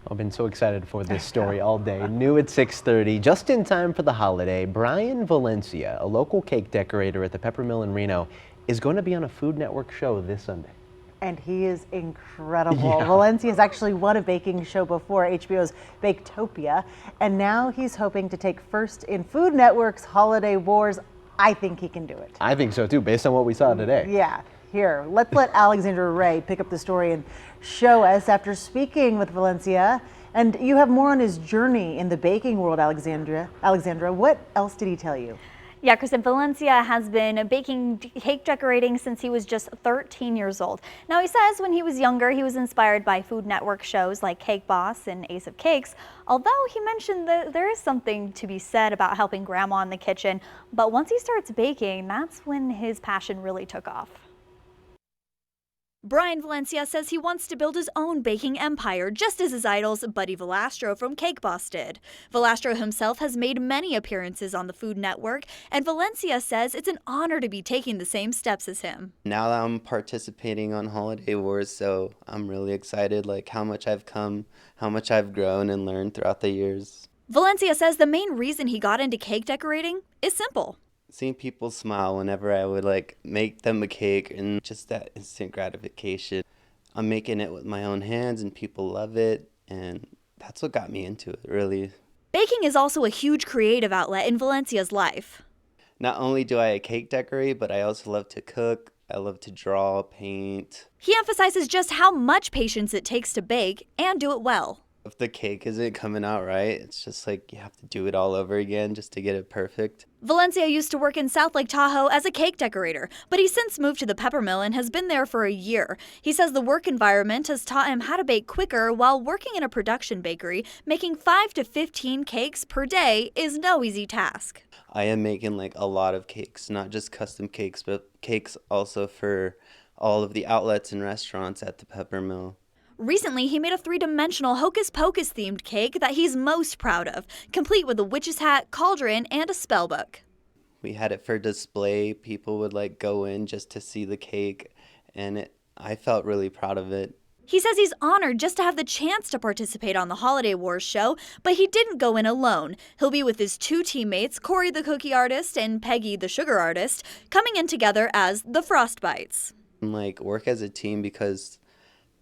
I've been so excited for this story all day. New at 6:30, just in time for the holiday, Brian Valencia, a local cake decorator at the Pepper Mill in Reno, is going to be on a Food Network show this Sunday. And he is incredible. Yeah. Valencia has actually won a baking show before, HBO's Baketopia, and now he's hoping to take first in Food Network's Holiday Wars. I think he can do it. I think so too, based on what we saw today. Yeah. Here, let's let Alexandra Ray pick up the story and show us after speaking with Valencia. And you have more on his journey in the baking world, Alexandra. Alexandra, what else did he tell you? Yeah, Kristen, Valencia has been baking cake decorating since he was just 13 years old. Now, he says when he was younger, he was inspired by Food Network shows like Cake Boss and Ace of Cakes, although he mentioned that there is something to be said about helping grandma in the kitchen. But once he starts baking, that's when his passion really took off. Brian Valencia says he wants to build his own baking empire, just as his idols Buddy Valastro from Cake Boss did. Valastro himself has made many appearances on the Food Network, and Valencia says it's an honor to be taking the same steps as him. Now that I'm participating on Holiday Wars, so I'm really excited, like how much I've come, how much I've grown and learned throughout the years. Valencia says the main reason he got into cake decorating is simple. Seeing people smile whenever I would like make them a cake and just that instant gratification. I'm making it with my own hands and people love it, and that's what got me into it, really. Baking is also a huge creative outlet in Valencia's life. Not only do I cake decorate, but I also love to cook. I love to draw, paint. He emphasizes just how much patience it takes to bake and do it well. If the cake isn't coming out right, it's just like you have to do it all over again just to get it perfect. Valencia used to work in South Lake Tahoe as a cake decorator, but he's since moved to the Pepper Mill and has been there for a year. He says the work environment has taught him how to bake quicker while working in a production bakery. Making 5 to 15 cakes per day is no easy task. I am making like a lot of cakes, not just custom cakes, but cakes also for all of the outlets and restaurants at the Pepper Mill. Recently, he made a 3-dimensional Hocus Pocus themed cake that he's most proud of, complete with a witch's hat, cauldron, and a spell book. We had it for display. People would like go in just to see the cake, and I felt really proud of it. He says he's honored just to have the chance to participate on the Holiday Wars show, but he didn't go in alone. He'll be with his 2 teammates, Corey the cookie artist and Peggy the sugar artist, coming in together as the Frostbites. And like work as a team, because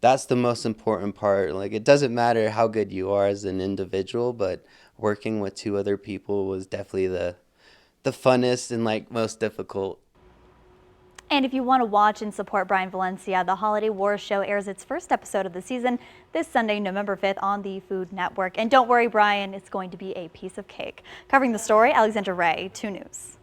that's the most important part. Like, it doesn't matter how good you are as an individual, but working with 2 other people was definitely the funnest and like most difficult. And if you want to watch and support Brian Valencia, the Holiday Wars show airs its first episode of the season this Sunday, November 5th on the Food Network. And don't worry, Brian, it's going to be a piece of cake. Covering the story, Alexandra Ray, 2 News.